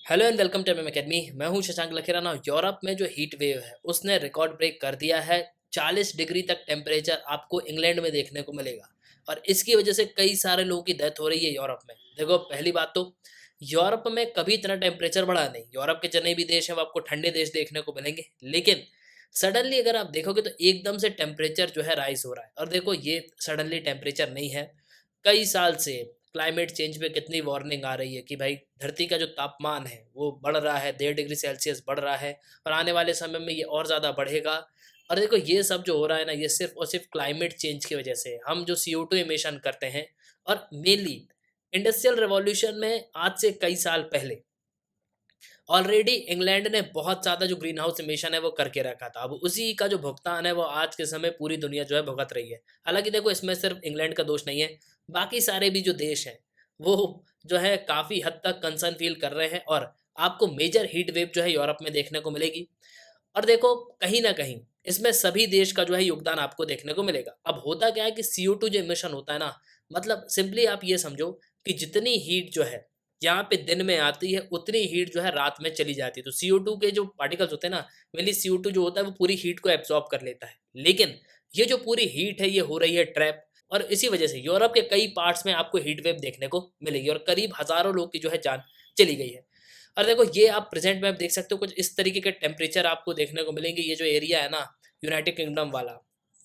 Hello and welcome to MM academy. मैं हूं Shashank लखेराना। Europe में जो हीट वेव है उसने रिकॉर्ड ब्रेक कर दिया है। 40 डिग्री तक टेम्परेचर आपको इंग्लैंड में देखने को मिलेगा और इसकी वजह से कई सारे लोगों की डेथ हो रही है यूरोप में। देखो, पहली बात तो यूरोप में कभी इतना टेम्परेचर बढ़ा नहीं। यूरोप के जितने भी देश हैं वो आपको ठंडे देश देखने को मिलेंगे, लेकिन सडनली अगर आप देखोगे तो एकदम से टेम्परेचर जो है राइज हो रहा है। और देखो, ये सडनली टेम्परेचर नहीं है, कई साल से क्लाइमेट चेंज पे कितनी वार्निंग आ रही है कि भाई धरती का जो तापमान है वो बढ़ रहा है, 1.5 डिग्री सेल्सियस बढ़ रहा है और आने वाले समय में ये और ज़्यादा बढ़ेगा। और देखो, ये सब जो हो रहा है ना, ये सिर्फ और सिर्फ क्लाइमेट चेंज की वजह से है। हम जो CO2 इमिशन करते हैं, और मेनली इंडस्ट्रियल रेवोल्यूशन में आज से कई साल पहले ऑलरेडी इंग्लैंड ने बहुत ज़्यादा जो ग्रीन हाउस इमिशन है वो करके रखा था। अब उसी का जो भुगतान है वो आज के समय पूरी दुनिया जो है भुगत रही है। हालांकि देखो, इसमें सिर्फ इंग्लैंड का दोष नहीं है, बाकी सारे भी जो देश हैं वो जो है काफ़ी हद तक कंसर्न फील कर रहे हैं और आपको मेजर हीट वेव जो है यूरोप में देखने को मिलेगी। और देखो, कहीं ना कहीं इसमें सभी देश का जो है योगदान आपको देखने को मिलेगा। अब होता क्या है कि CO2 जो इमिशन होता है ना, मतलब सिंपली आप ये समझो कि जितनी हीट जो है यहाँ पे दिन में आती है उतनी हीट जो है रात में चली जाती है। तो CO2 के जो पार्टिकल्स होते हैं ना, मेनली CO2 जो होता है वो पूरी हीट को एब्जॉर्ब कर लेता है, लेकिन ये जो पूरी हीट है ये हो रही है ट्रैप। और इसी वजह से यूरोप के कई पार्ट्स में आपको हीट वेव देखने को मिलेगी और करीब हजारों लोग की जो है जान चली गई है। और देखो, ये आप प्रेजेंट में आप देख सकते हो, कुछ इस तरीके के टेम्परेचर आपको देखने को मिलेंगे। ये जो एरिया है ना, यूनाइटेड किंगडम वाला,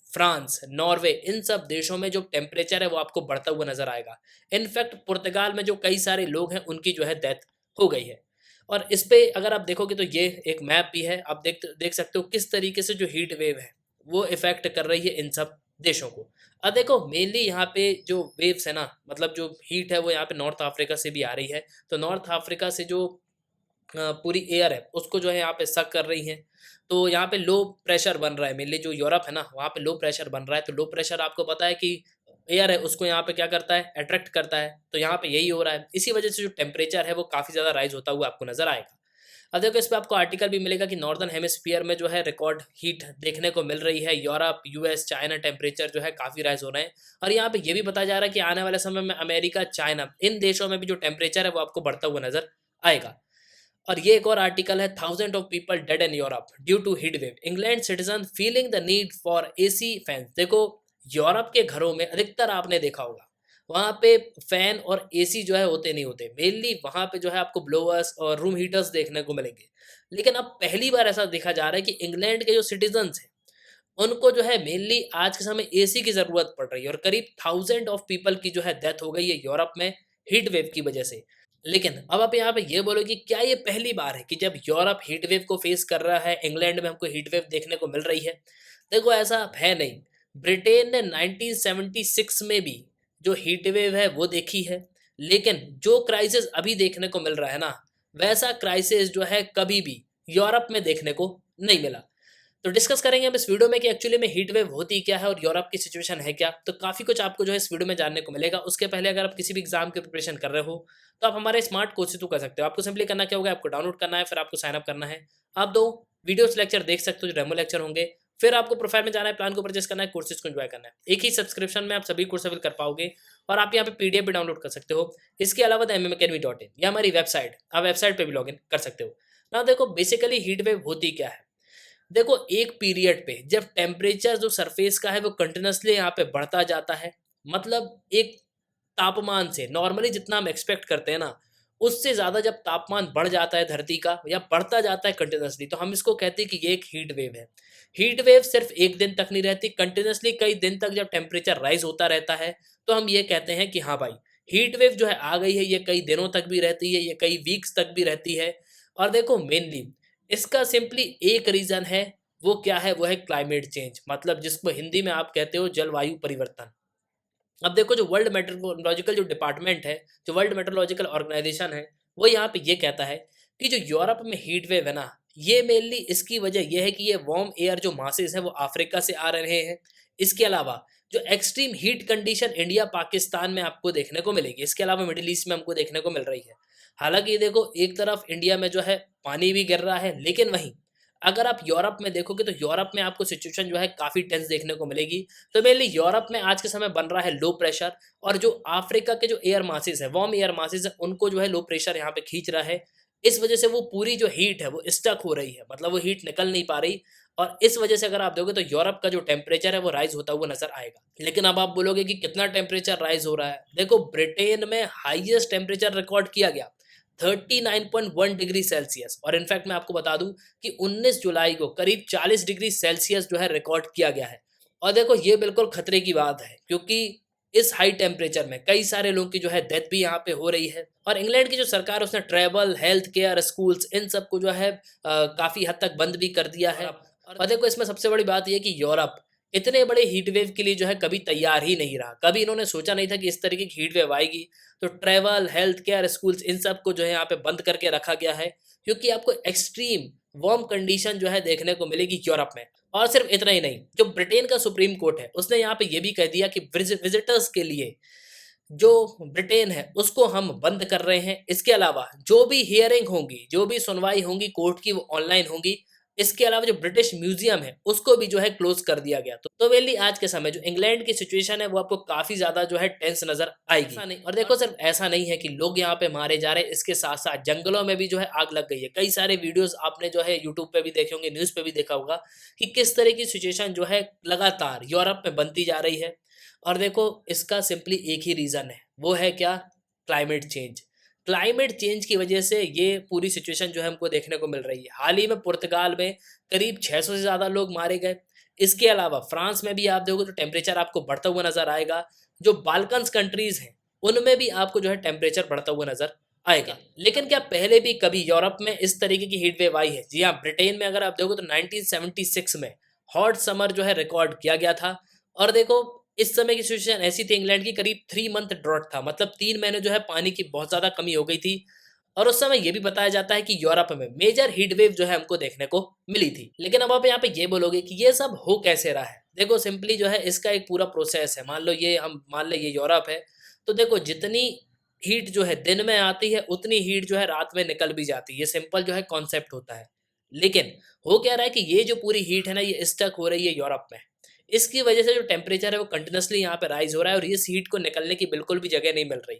फ्रांस, नॉर्वे, इन सब देशों में जो टेम्परेचर है वो आपको बढ़ता हुआ नजर आएगा। इनफैक्ट पुर्तगाल में जो कई सारे लोग हैं उनकी जो है डेथ हो गई है। और इस पे अगर आप देखोगे तो ये एक मैप भी है, आप देख देख सकते हो किस तरीके से जो हीट वेव है वो इफेक्ट कर रही है इन सब देशों को। अब देखो, मेनली यहाँ पे जो वेव्स है ना, मतलब जो हीट है वो यहाँ पे नॉर्थ अफ्रीका से भी आ रही है। तो नॉर्थ अफ्रीका से जो पूरी एयर है उसको जो है यहाँ पे सक कर रही हैं। तो यहाँ पे लो प्रेशर बन रहा है, मेनली जो यूरोप है ना वहाँ पे लो प्रेशर बन रहा है। तो लो प्रेशर आपको पता है कि एयर है उसको यहाँ पे क्या करता है, अट्रैक्ट करता है। तो यहाँ पे यही हो रहा है, इसी वजह से जो टेम्परेचर है वो काफ़ी ज़्यादा राइज होता हुआ आपको नजर आएगा। अब देखो, इस पे आपको आर्टिकल भी मिलेगा कि नॉर्दर्न हेमिस्फीयर में जो है रिकॉर्ड हीट देखने को मिल रही है। यूरोप, US, चाइना टेम्परेचर जो है काफ़ी राइज हो रहे हैं। और यहाँ पे ये भी बताया जा रहा है कि आने वाले समय में अमेरिका, चाइना, इन देशों में भी जो टेम्परेचर है वो आपको बढ़ता हुआ नजर आएगा। और ये एक और आर्टिकल है, thousand of people dead in Europe due to heat wave, England citizen feeling the need for AC fans. देखो, यूरोप के घरों में अधिकतर आपने देखा होगा वहाँ पे फैन और AC जो है होते नहीं होते। मेनली वहाँ पे जो है आपको ब्लोअर्स और रूम हीटर्स देखने को मिलेंगे। लेकिन अब पहली बार ऐसा देखा जा रहा है कि इंग्लैंड के जो सिटीजन्स हैं उनको जो है मेनली आज के समय AC की ज़रूरत पड़ रही है। और करीब थाउजेंड ऑफ पीपल की जो है डेथ हो गई है यूरोप में हीट वेव की वजह से। लेकिन अब आप यहाँ पे ये बोलो कि क्या ये पहली बार है कि जब यूरोप हीट वेव को फेस कर रहा है, इंग्लैंड में हमको हीट वेव देखने को मिल रही है? देखो, ऐसा है नहीं। ब्रिटेन ने 1976 में भी जो हीट वेव है वो देखी है, लेकिन जो क्राइसिस अभी देखने को मिल रहा है ना, वैसा क्राइसिस जो है कभी भी यूरोप में देखने को नहीं मिला। तो डिस्कस करेंगे हम इस वीडियो में कि एक्चुअली में हीट वेव होती क्या है और यूरोप की सिचुएशन है क्या। तो काफ़ी कुछ आपको जो है इस वीडियो में जानने को मिलेगा। उसके पहले अगर आप किसी भी एग्जाम की प्रिपरेशन कर रहे हो तो आप हमारे स्मार्ट कोर्स से तो कर सकते हो। आपको सिंपली करना क्या होगा, आपको डाउनलोड करना है, फिर आपको साइन अप करना है। आप 2 वीडियोस लेक्चर देख सकते हो जो डेमो लेक्चर होंगे। फिर आपको प्रोफाइल में जाना है, प्लान को परचेस करना है, कोर्सेज को एंजॉय करना है। एक ही सब्सक्रिप्शन में आप सभी कोर्स अवेल कर पाओगे और आप यहाँ पे PDF भी डाउनलोड कर सकते हो। इसके अलावा mmacademy.in यह हमारी वेबसाइट, आप वेबसाइट पे भी लॉगिन कर सकते हो ना। देखो, बेसिकली हीट वेव होती क्या है। देखो, एक पीरियड पे जब टेम्परेचर जो सरफेस का है वो कंटिन्यूसली यहाँ पे बढ़ता जाता है, मतलब एक तापमान से नॉर्मली जितना हम एक्सपेक्ट करते हैं ना, उससे ज़्यादा जब तापमान बढ़ जाता है धरती का या बढ़ता जाता है कंटिन्यूसली, तो हम इसको कहते हैं कि ये एक हीट वेव है। हीट वेव सिर्फ एक दिन तक नहीं रहती, कंटिन्यूसली कई दिन तक जब टेम्परेचर राइज होता रहता है तो हम ये कहते हैं कि हाँ भाई, हीट वेव जो है आ गई है। ये कई दिनों तक भी रहती है, ये कई वीक्स तक भी रहती है। और देखो, मेनली इसका सिंपली एक रीज़न है, वो क्या है, वो है क्लाइमेट चेंज, मतलब जिसको हिंदी में आप कहते हो जलवायु परिवर्तन। अब देखो, जो वर्ल्ड मेट्रोलॉजिकल जो डिपार्टमेंट है, जो वर्ल्ड मेट्रोलॉजिकल ऑर्गेनाइजेशन है, वो यहाँ पे ये कहता है कि जो यूरोप में हीट वेव है ना, ये मेनली इसकी वजह ये है कि ये वार्म एयर जो मासेस है वो अफ्रीका से आ रहे हैं। इसके अलावा जो extreme heat condition India, Pakistan में आपको देखने को मिलेगी। इसके अलावा मिडिल ईस्ट में हमको देखने को मिल रही है। हालांकि देखो, एक तरफ इंडिया में जो है पानी भी गिर रहा है, लेकिन वहीं अगर आप यूरोप में देखोगे तो यूरोप में आपको सिचुएशन जो है काफ़ी टेंस देखने को मिलेगी। तो मेनली यूरोप में आज के समय बन रहा है लो प्रेशर, और जो अफ्रीका के जो एयर मासेस है, वार्म एयर मासेस है, उनको जो है लो प्रेशर यहाँ पे खींच रहा है। इस वजह से वो पूरी जो हीट है वो स्टक हो रही है, मतलब वो हीट निकल नहीं पा रही। और इस वजह से अगर आप देखोगे तो यूरोप का जो टेम्परेचर है वो राइज होता हुआ नजर आएगा। लेकिन अब आप बोलोगे कि कितना टेम्परेचर राइज हो रहा है, देखो ब्रिटेन में हाईएस्ट टेम्परेचर रिकॉर्ड किया गया 39.1 डिग्री सेल्सियस। और इनफैक्ट मैं आपको बता दूं कि 19 जुलाई को करीब 40 डिग्री सेल्सियस जो है रिकॉर्ड किया गया है। और देखो ये बिल्कुल खतरे की बात है, क्योंकि इस हाई टेम्परेचर में कई सारे लोगों की जो है डेथ भी यहाँ पे हो रही है। और इंग्लैंड की जो सरकार है उसने ट्रैवल, हेल्थ केयर, स्कूल्स, इन सब को जो है काफी हद तक बंद भी कर दिया है। और देखो इसमें सबसे बड़ी बात यह कि यूरोप इतने बड़े हीट वेव के लिए जो है कभी तैयार ही नहीं रहा, कभी इन्होंने सोचा नहीं था कि इस तरीके की हीट वेव आएगी। तो ट्रैवल, हेल्थ केयर, स्कूल्स, इन सब को जो है यहाँ पे बंद करके रखा गया है, क्योंकि आपको एक्सट्रीम वार्म कंडीशन जो है देखने को मिलेगी यूरोप में। और सिर्फ इतना ही नहीं, जो ब्रिटेन का सुप्रीम कोर्ट है उसने यहाँ पे ये भी कह दिया कि विजिटर्स के लिए जो ब्रिटेन है उसको हम बंद कर रहे हैं। इसके अलावा जो भी हियरिंग होंगी, जो भी सुनवाई होंगी कोर्ट की, वो ऑनलाइन होंगी। इसके अलावा जो ब्रिटिश म्यूजियम है उसको भी जो है क्लोज कर दिया गया। तो वेली आज के समय जो इंग्लैंड की सिचुएशन है वो आपको काफी ज्यादा जो है टेंस नजर आएगी। ऐसा नहीं, और देखो सिर्फ ऐसा नहीं है कि लोग यहाँ पे मारे जा रहे हैं, इसके साथ साथ जंगलों में भी जो है आग लग गई है। कई सारे वीडियोस आपने जो है यूट्यूब पे भी देखे होंगे, न्यूज पे भी देखा होगा कि किस तरह की सिचुएशन जो है लगातार यूरोप में बनती जा रही है। और देखो इसका सिंपली एक ही रीज़न है, वो है क्या? Climate change. क्लाइमेट चेंज की वजह से ये पूरी सिचुएशन जो है हमको देखने को मिल रही है। हाल ही में पुर्तगाल में करीब 600 से ज़्यादा लोग मारे गए। इसके अलावा फ्रांस में भी आप देखोगे तो टेम्परेचर आपको बढ़ता हुआ नज़र आएगा। जो बाल्कन्स कंट्रीज़ हैं उनमें भी आपको जो है टेम्परेचर बढ़ता हुआ नज़र आएगा। लेकिन क्या पहले भी कभी यूरोप में इस तरीके की हीट वेव आई है? जी हाँ, ब्रिटेन में अगर आप देखोगे तो 1976 में हॉट समर जो है रिकॉर्ड किया गया था। और देखो इस समय की सिचुएशन ऐसी थी इंग्लैंड की, करीब 3 मंथ ड्रॉट था, मतलब 3 महीने जो है पानी की बहुत ज़्यादा कमी हो गई थी। और उस समय ये भी बताया जाता है कि यूरोप में मेजर हीट वेव जो है हमको देखने को मिली थी। लेकिन अब आप यहाँ पे ये बोलोगे कि ये सब हो कैसे रहा है? देखो सिंपली जो है इसका एक पूरा प्रोसेस है। मान लो ये यूरोप है, तो देखो जितनी हीट जो है दिन में आती है उतनी हीट जो है रात में निकल भी जाती है। ये सिंपल जो है कॉन्सेप्ट होता है। लेकिन हो क्या रहा है कि ये जो पूरी हीट है ना, ये स्टक हो रही है यूरोप में। इसकी वजह से जो टेम्परेचर है वो कंटिन्यूअसली यहाँ पे राइज हो रहा है, और इस हीट को निकलने की बिल्कुल भी जगह नहीं मिल रही।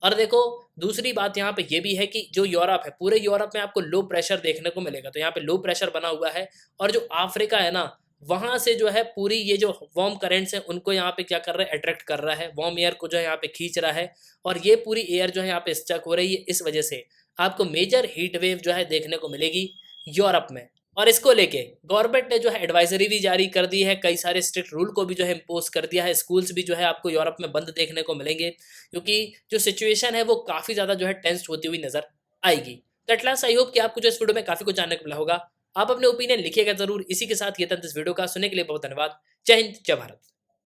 और देखो दूसरी बात यहाँ पे ये भी है कि जो यूरोप है, पूरे यूरोप में आपको लो प्रेशर देखने को मिलेगा। तो यहाँ पे लो प्रेशर बना हुआ है, और जो अफ्रीका है ना, वहां से जो है पूरी ये जो वार्म करेंट्स हैं उनको यहाँ पे क्या कर रहा है, अट्रैक्ट कर रहा है, वार्म एयर को जो है यहाँ पे खींच रहा है। और ये पूरी एयर जो है यहाँ पे स्टक हो रही है। इस वजह से आपको मेजर हीट वेव जो है देखने को मिलेगी यूरोप में। और इसको लेके गवर्नमेंट ने जो है एडवाइजरी भी जारी कर दी है, कई सारे स्ट्रिक्ट रूल को भी जो है इम्पोज कर दिया है। स्कूल्स भी जो है आपको यूरोप में बंद देखने को मिलेंगे, क्योंकि जो सिचुएशन है वो काफ़ी ज़्यादा जो है टेंस्ड होती हुई नजर आएगी। तो एट लास्ट आई होप कि आपको जो इस वीडियो में काफ़ी कुछ जानने को मिला होगा। आप अपने ओपिनियन लिखिएगा जरूर। इसी के साथ ये था इस वीडियो का। सुनने के लिए बहुत धन्यवाद। जय हिंद, जय भारत।